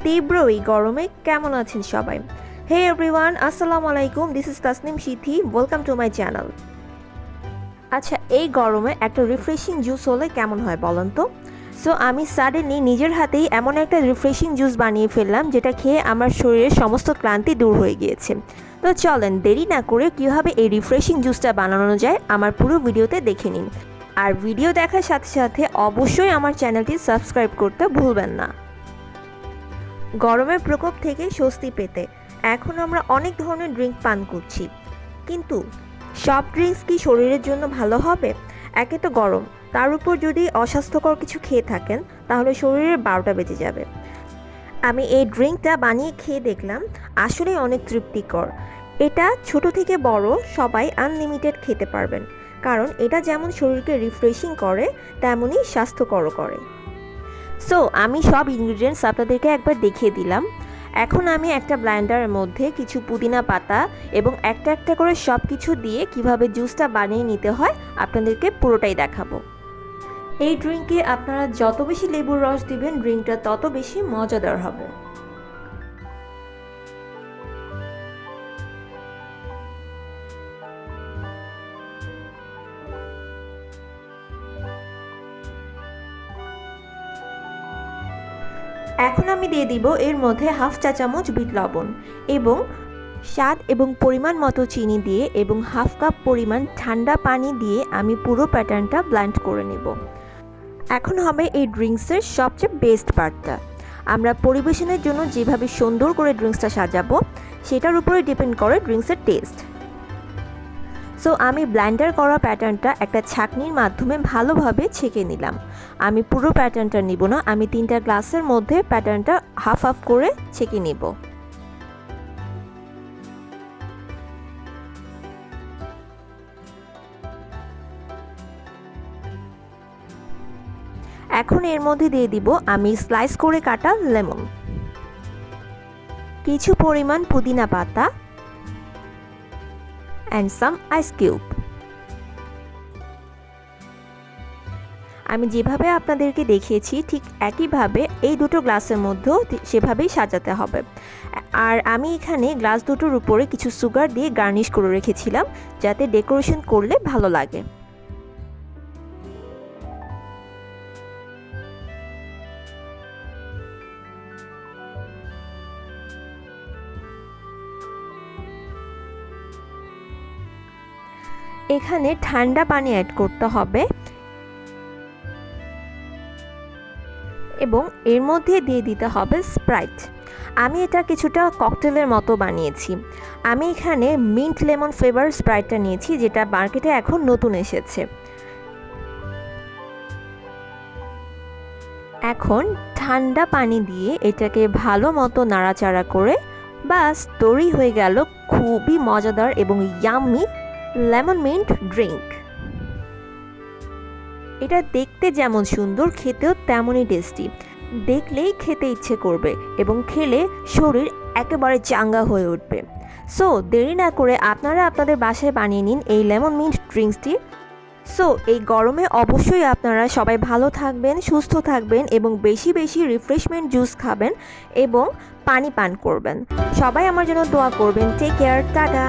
তীব্র এই গরমে কেমন আছেন সবাই? হে এভরিওয়ান, আসসালামু আলাইকুম। This is Tasnim Sithi. Welcome to my channel. আচ্ছা, এই গরমে একটা রিফ্রেশিং জুস হলে কেমন হয় বলুন তো? সো আমি সাডেনলি নিজের হাতেই এমন একটা রিফ্রেশিং জুস বানিয়ে ফেললাম যেটা খেয়ে আমার শরীরের সমস্ত ক্লান্তি দূর হয়ে গিয়েছে। তো চলেন দেরি না করে কীভাবে এই রিফ্রেশিং জুসটা বানানো যায় আমার পুরো ভিডিওতে দেখে নিন। আর ভিডিও দেখার সাথে সাথে অবশ্যই আমার চ্যানেলটি সাবস্ক্রাইব করতে ভুলবেন না। গরমের প্রকোপ থেকে স্বস্তি পেতে এখন আমরা অনেক ধরনের ড্রিঙ্ক পান করছি, কিন্তু সব ড্রিঙ্কস কি শরীরের জন্য ভালো হবে? একে তো গরম, তার উপর যদি অস্বাস্থ্যকর কিছু খেয়ে থাকেন তাহলে শরীরের 12টা বেজে যাবে। আমি এই ড্রিঙ্কটা বানিয়ে খেয়ে দেখলাম, আসলেই অনেক তৃপ্তিকর। এটা ছোট থেকে বড় সবাই আনলিমিটেড খেতে পারবেন, কারণ এটা যেমন শরীরকে রিফ্রেশিং করে তেমনই স্বাস্থ্যকরও করে। সো আমি সব ইনগ্রিডিয়েন্টস আপনাদেরকে একবার দেখিয়ে দিলাম। এখন আমি একটা ব্লেন্ডারের মধ্যে কিছু পুদিনা পাতা এবং একটা একটা করে সব কিছু দিয়ে কিভাবে জুসটা বানিয়ে নিতে হয় আপনাদেরকে পুরোটাই দেখাবো। এই ড্রিঙ্কে আপনারা যত বেশি লেবুর রস দিবেন ড্রিঙ্কটা তত বেশি মজাদার হবে। এখন আমি দিয়ে দিব এর মধ্যে হাফ চা চামচ বিট লবণ এবং স্বাদ এবং পরিমাণ মতো চিনি দিয়ে এবং হাফ কাপ পরিমাণ ঠান্ডা পানি দিয়ে আমি পুরো প্যাটার্নটা ব্লেন্ড করে নেব। এখন হবে এই ড্রিঙ্কসের সবচেয়ে বেস্ট পার্টটা। আমরা পরিবেশনের জন্য যেভাবে সুন্দর করে ড্রিঙ্কসটা সাজাবো সেটার উপরে ডিপেন্ড করে ড্রিঙ্কসের টেস্ট। সো আমি ব্লেন্ডার করা প্যাটার্নটা একটা ছাঁকনির মাধ্যমে ভালোভাবে ছেঁকে নিলাম। আমি পুরো প্যাটার্নটা নিব না, আমি 3টা গ্লাসের মধ্যে প্যাটার্নটা হাফ হাফ করে ছেঁকে নিব। এখন এর মধ্যে দিয়ে দিব আমি স্লাইস করে কাটা লেমন, কিছু পরিমাণ পুদিনা পাতা অ্যান্ড সাম আইস কিউব। আমি যেভাবে আপনাদেরকে দেখিয়েছি ঠিক একইভাবে এই দুটো গ্লাসের মধ্যেও সেভাবেই সাজাতে হবে। আর আমি এখানে গ্লাস দুটোর উপরে কিছু সুগার দিয়ে গার্নিশ করে রেখেছিলাম যাতে ডেকোরেশন করলে ভালো লাগে। এখানে ঠান্ডা পানি অ্যাড করতে হবে এবং এর মধ্যে দিয়ে দিতে হবে স্প্রাইট। আমি এটা কিছুটা ককটেলের মতো বানিয়েছি। আমি এখানে মিন্ট লেমন ফ্লেভার স্প্রাইটটা নিয়েছি, যেটা মার্কেটে এখন নতুন এসেছে। এখন ঠান্ডা পানি দিয়ে এটাকে ভালো মতো নাড়াচাড়া করে বাস তৈরি হয়ে গেল খুবই মজাদার এবং ইয়াম্মি লেমন মিন্ট ড্রিঙ্ক। এটা দেখতে যেমন সুন্দর, খেতেও তেমনই টেস্টি। দেখলেই খেতে ইচ্ছে করবে এবং খেলে শরীর একেবারে চাঙ্গা হয়ে উঠবে। সো দেরি না করে আপনারা আপনাদের বাসায় বানিয়ে নিন এই লেমন মিন্ট ড্রিঙ্কসটি। সো এই গরমে অবশ্যই আপনারা সবাই ভালো থাকবেন, সুস্থ থাকবেন এবং বেশি বেশি রিফ্রেশমেন্ট জুস খাবেন এবং পানি পান করবেন। সবাই আমার জন্য দোয়া করবেন। Take care, tata.